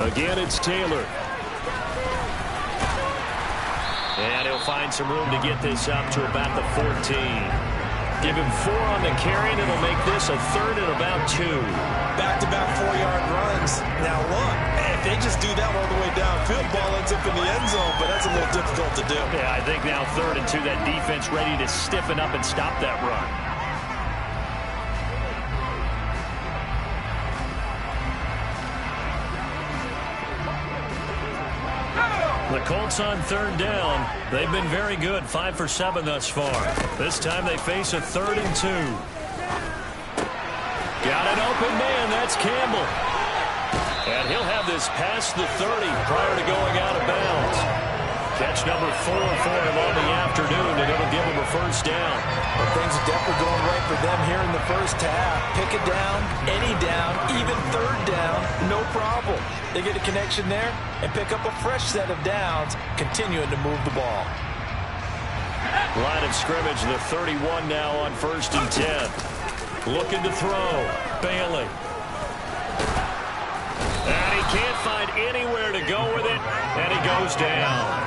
Again, it's Taylor. And he'll find some room to get this up to about the 14. Give him 4 on the carry, and it'll make this a third and about 2. Back-to-back 4-yard runs. Now, look, if they just do that all the way downfield, ball ends up in the end zone, but that's a little difficult to do. Yeah, I think now 3rd and 2, that defense ready to stiffen up and stop that run. The Colts on 3rd down. They've been very good, 5 for 7 thus far. This time they face a 3rd and 2. Got an open man. That's Campbell. And he'll have this past the 30 prior to going out of bounds. Catch number 4 for him on the afternoon, and it'll give him a first down. Well, things are definitely going right for them here in the first half. Pick it down, any down, even 3rd down, no problem. They get a connection there and pick up a fresh set of downs, continuing to move the ball. Line of scrimmage, the 31 now on 1st and 10. Looking to throw. Bailey. And he can't find anywhere to go with it, and he goes down.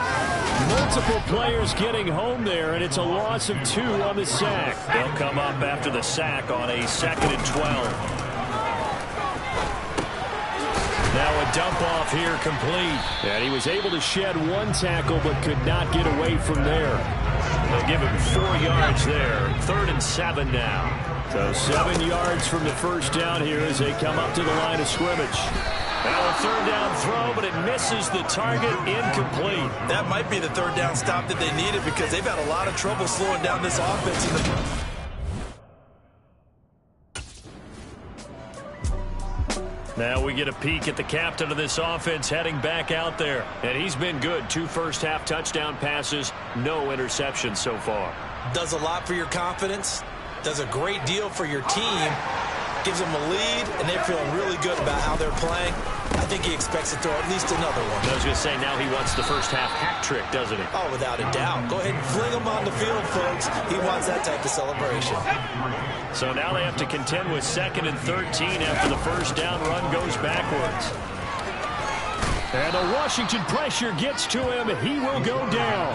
Multiple players getting home there, and it's a loss of 2 on the sack. They'll come up after the sack on a 2nd and 12. Now a dump off here complete. And he was able to shed 1 tackle but could not get away from there. They'll give him 4 yards there. 3rd and 7 now. So 7 yards from the first down here as they come up to the line of scrimmage. Now a 3rd down throw, but it misses the target, incomplete. That might be the 3rd down stop that they needed because they've had a lot of trouble slowing down this offense in the... Now we get a peek at the captain of this offense heading back out there. And he's been good. 2 first-half touchdown passes, no interceptions so far. Does a lot for your confidence. Does a great deal for your team. Gives them a lead, and they're feeling really good about how they're playing. I think he expects to throw at least another one. I was going to say, now he wants the first-half hat trick, doesn't he? Oh, without a doubt. Go ahead and fling him on the field, folks. He wants that type of celebration. So now they have to contend with 2nd and 13 after the first down run goes backwards. And the Washington pressure gets to him. He will go down.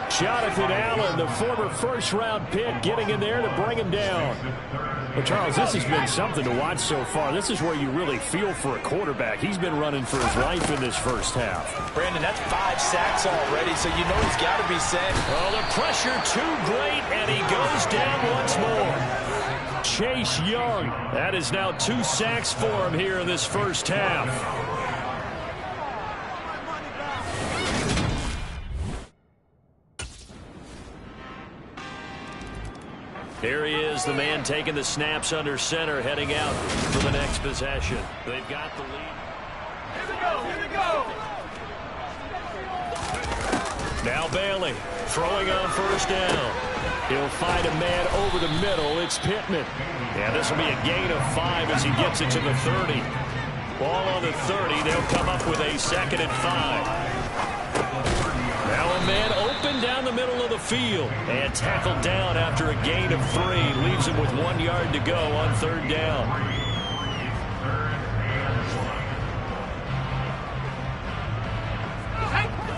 Jonathan Allen, the former first-round pick, getting in there to bring him down. Well, Charles, this has been something to watch so far. This is where you really feel for a quarterback. He's been running for his life in this first half. Brandon, that's 5 sacks already, so you know he's got to be set. Well, the pressure too great, and he goes down once more. Chase Young. That is now 2 sacks for him here in this first half. Here he is, the man taking the snaps under center, heading out for the next possession. They've got the lead. Here we go, here we go. Now Bailey throwing on first down. He'll find a man over the middle. It's Pittman. And this will be a gain of 5 as he gets it to the 30. Ball on the 30. They'll come up with a 2nd and 5. Now a man open down the middle of the field and tackled down after a gain of 3. Leaves him with 1 yard to go on 3rd down.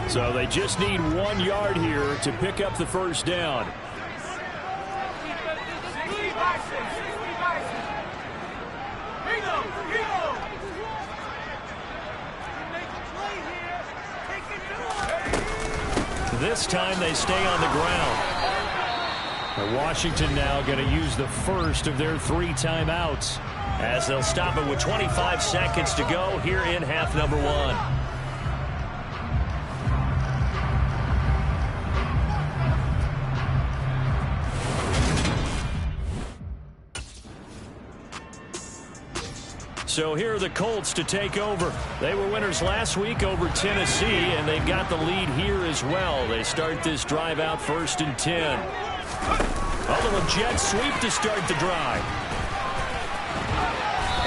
So they just need 1 yard here to pick up the first down. This time they stay on the ground. And Washington now going to use the first of their 3 timeouts as they'll stop it with 25 seconds to go here in half number 1. So here are the Colts to take over. They were winners last week over Tennessee, and they've got the lead here as well. They start this drive out 1st and 10. A little jet sweep to start the drive.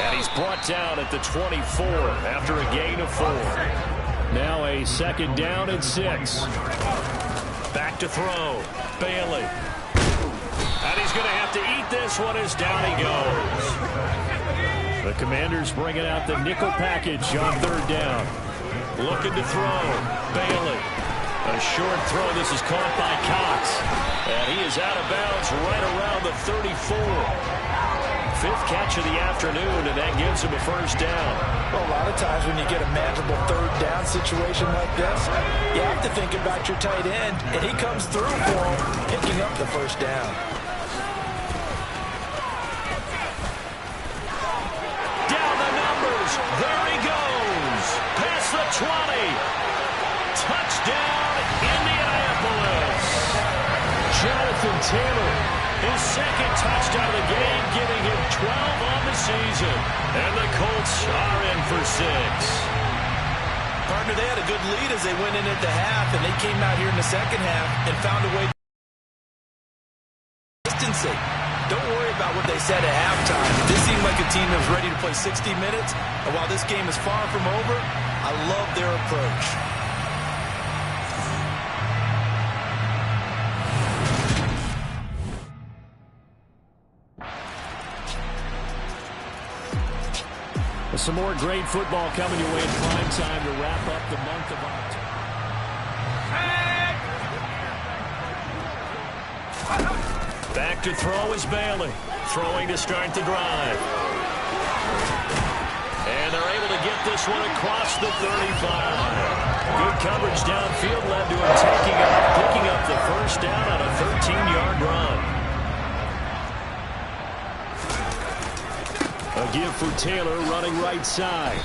And he's brought down at the 24 after a gain of 4. Now a 2nd down and 6. Back to throw. Bailey. And he's going to have to eat this one as down he goes. The Commanders bringing out the nickel package on third down. Looking to throw. Bailey. A short throw. This is caught by Cox. And he is out of bounds right around the 34. Fifth catch of the afternoon, and that gives him a first down. Well, a lot of times when you get a manageable third down situation like this, you have to think about your tight end, and he comes through for him, picking up the first down. Down the numbers. There he goes. Past the 20. Touchdown, Indianapolis. Jonathan Taylor, his second touchdown of the game, giving him 12 on the season. And the Colts are in for 6. Partner, they had a good lead as they went in at the half, and they came out here in the second half and found a way to consistency. Don't worry about what they said at halftime. This seemed like a team that was ready to play 60 minutes, and while this game is far from over, I love their approach. Some more great football coming your way in prime time to wrap up the month of October. Back to throw is Bailey. Throwing to start the drive. And they're able to get this one across the 35. Good coverage downfield led to him picking up the first down on a 13-yard run. A give for Taylor running right side.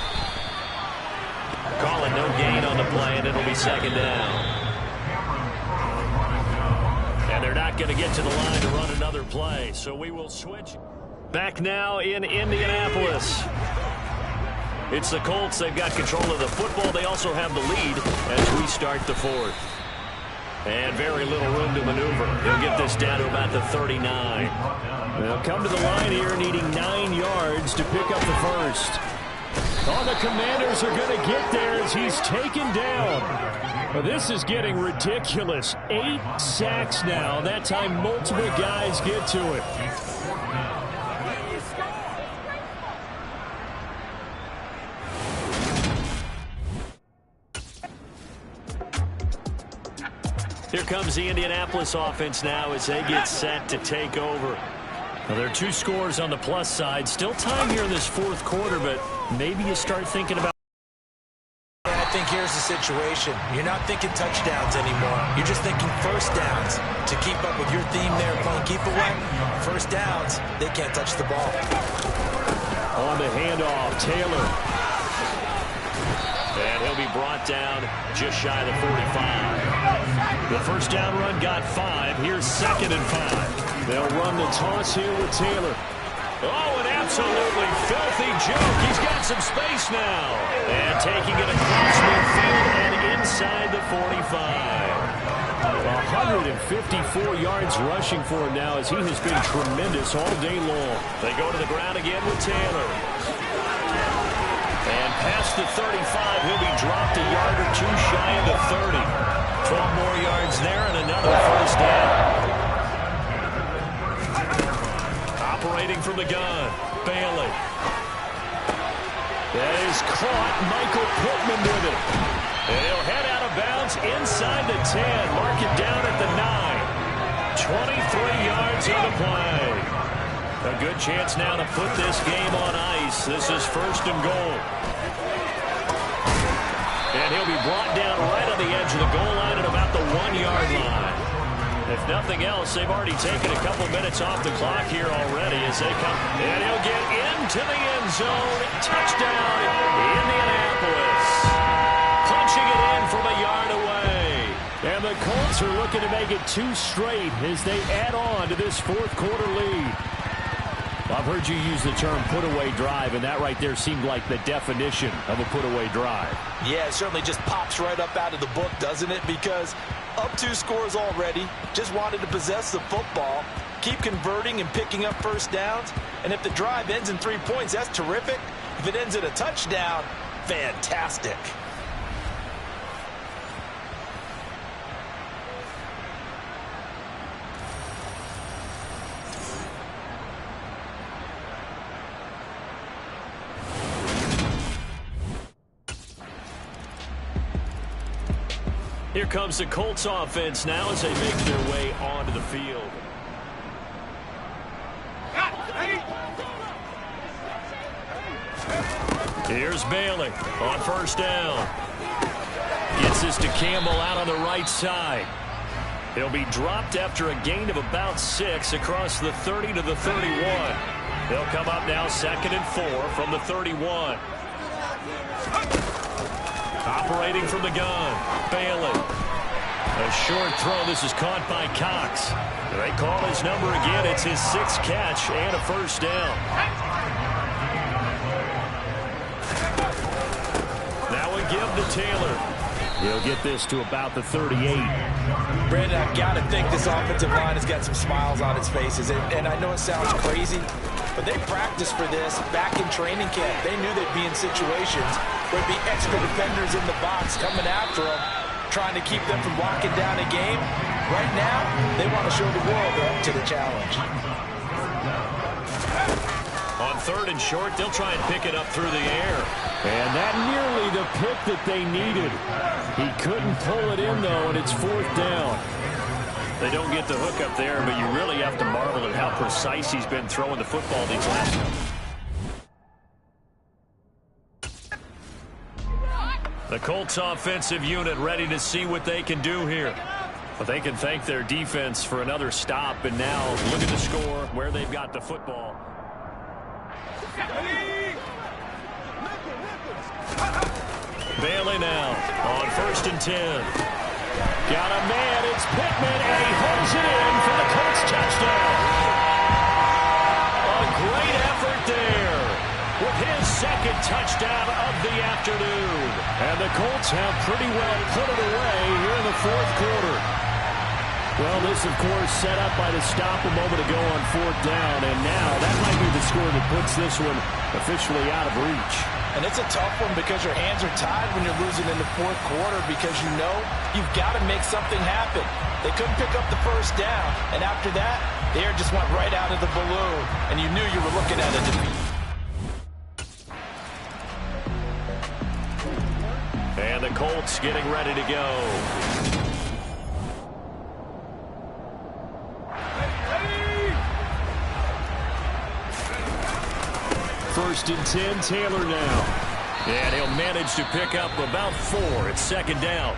Calling no gain on the play, and it'll be second down. And they're not going to get to the line to run another play, so we will switch. Back now in Indianapolis. It's the Colts. They've got control of the football. They also have the lead as we start the fourth. And very little room to maneuver. He'll get this down to about the 39. They'll come to the line here needing 9 yards to pick up the first. Oh, the Commanders are going to get there as he's taken down. Well, this is getting ridiculous. 8 sacks now. That time multiple guys get to it. Here comes the Indianapolis offense now as they get set to take over. Well, there are 2 scores on the plus side. Still time here in this fourth quarter, but maybe you start thinking about. I think here's the situation. You're not thinking touchdowns anymore. You're just thinking first downs. To keep up with your theme there, playing keep away, first downs, they can't touch the ball. On the handoff, Taylor. And he'll be brought down just shy of the 45. The first down run got 5. Here's 2nd and 5. They'll run the toss here with Taylor. Oh, an absolutely filthy joke. He's got some space now. And taking it across midfield and inside the 45. 154 yards rushing for him now as he has been tremendous all day long. They go to the ground again with Taylor. And past the 35, he'll be dropped a yard or 2 shy of the 30. 12 more yards there and another first down. Operating from the gun, Bailey. That is caught. Michael Pittman with it. And he'll head out of bounds inside the 10. Mark it down at the 9. 23 yards on the play. A good chance now to put this game on ice. This is 1st and goal. And he'll be brought down right on the edge of the goal line at about the 1-yard line. If nothing else, they've already taken a couple minutes off the clock here already as they come. And he'll get into the end zone. Touchdown, Indianapolis. Punching it in from a yard away. And the Colts are looking to make it 2 straight as they add on to this fourth quarter lead. I've heard you use the term put-away drive, and that right there seemed like the definition of a put-away drive. Yeah, it certainly just pops right up out of the book, doesn't it? Because up 2 scores already, just wanted to possess the football, keep converting and picking up first downs. And if the drive ends in 3 points, that's terrific. If it ends in a touchdown, fantastic. Here comes the Colts offense now as they make their way onto the field. Here's Bailey on first down. Gets this to Campbell out on the right side. He'll be dropped after a gain of about 6 across the 30 to the 31. They'll come up now 2nd and 4 from the 31. Operating from the gun, Bailey. A short throw. This is caught by Cox. They call his number again. It's his 6th catch and a first down. Now a give to Taylor. He'll get this to about the 38. Brandon, I've got to think this offensive line has got some smiles on its faces. And I know it sounds crazy, but they practiced for this back in training camp. They knew they'd be in situations where there'd be extra defenders in the box coming after them, trying to keep them from locking down a game. Right now, they want to show the world they're up to the challenge. On 3rd and short, they'll try and pick it up through the air. And that nearly the pick that they needed. He couldn't pull it in, though, and it's 4th down. They don't get the hook up there, but you really have to marvel at how precise he's been throwing the football these last times. The Colts offensive unit ready to see what they can do here. But they can thank their defense for another stop. And now look at the score, where they've got the football. Bailey now on 1st and 10. Got a man, it's Pittman, and he holds it in for the Colts touchdown. A great effort there with his 2nd touchdown of the afternoon. And the Colts have pretty well put it away here in the 4th quarter. Well, this, of course, set up by the stop a moment ago on 4th down, and now that might be the score that puts this one officially out of reach. And it's a tough one because your hands are tied when you're losing in the 4th quarter because you know you've got to make something happen. They couldn't pick up the first down, and after that, the air just went right out of the balloon, and you knew you were looking at a defeat. And the Colts getting ready to go. 1st and 10, Taylor now. And he'll manage to pick up about 4. It's 2nd down.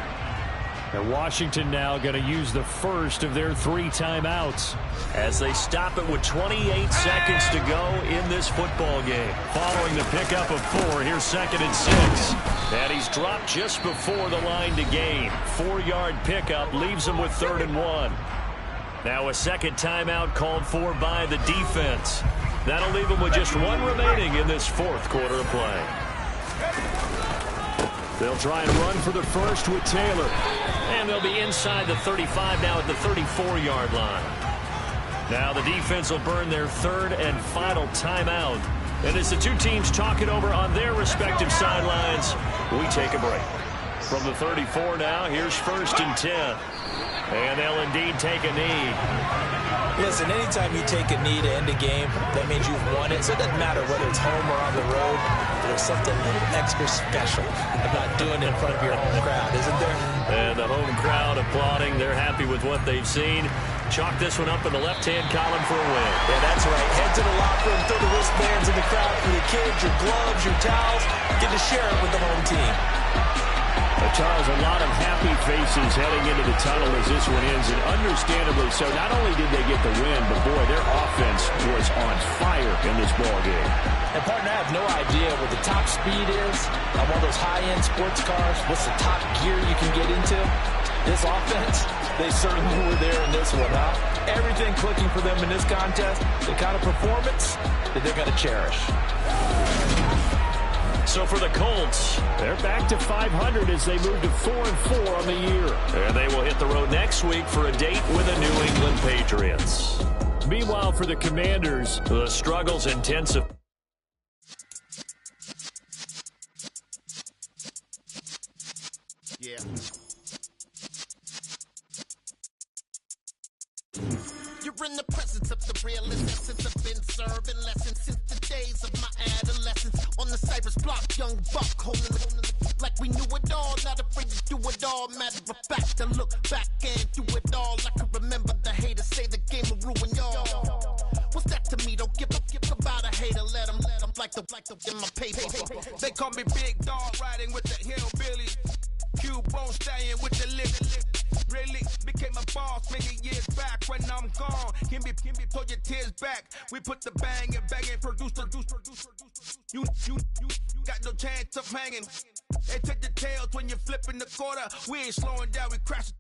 And Washington now going to use the first of their 3 timeouts as they stop it with 28 seconds to go in this football game. Following the pickup of 4, here's 2nd and 6. And he's dropped just before the line to gain. 4-yard pickup leaves him with 3rd and 1. Now a 2nd timeout called for by the defense. That'll leave him with just 1 remaining in this 4th quarter of play. They'll try and run for the first with Taylor. And they'll be inside the 35 now at the 34-yard line. Now the defense will burn their 3rd and final timeout. And as the two teams talk it over on their respective sidelines, we take a break. From the 34 now, here's 1st and 10. And they'll indeed take a knee. Listen, anytime you take a knee to end a game, that means you've won it. So it doesn't matter whether it's home or on the road. There's something extra special about doing it in front of your home crowd, isn't there? And the home crowd applauding. They're happy with what they've seen. Chalk this one up in the left-hand column for a win. Yeah, that's right. Head to the locker room, throw the wristbands in the crowd for your kids, your gloves, your towels. Get to share it with the home team. Charles, a lot of happy faces heading into the tunnel as this one ends, and understandably so. Not only did they get the win, but boy, their offense was on fire in this ball game. And partner, I have no idea what the top speed is on one of those high-end sports cars. What's the top gear you can get into? This offense, they certainly were there in this one, huh? Everything clicking for them in this contest, the kind of performance that they're going to cherish. So for the Colts, they're back to 500 as they move to 4-4 on the year. And they will hit the road next week for a date with the New England Patriots. Meanwhile, for the Commanders, the struggles intensify. Yeah. You're in the presence of the realest essence. I've been serving lessons since the days of my adolescence. On the Cypress block, young buck holding like we knew it all. not afraid to do it all. Matter of fact, I look back and do it all. I can remember the haters say the game will ruin y'all. What's that to me? Don't give about a hater. Let them like the in my paper. They call me Big Dog, riding with the hillbillies. Cubone staying with the lip. Really became a boss many years back. When I'm gone, can be pull your tears back. We put the bang and produce. You got no chance of hanging. They take the tails when you're flipping the quarter. We ain't slowing down, we crashing.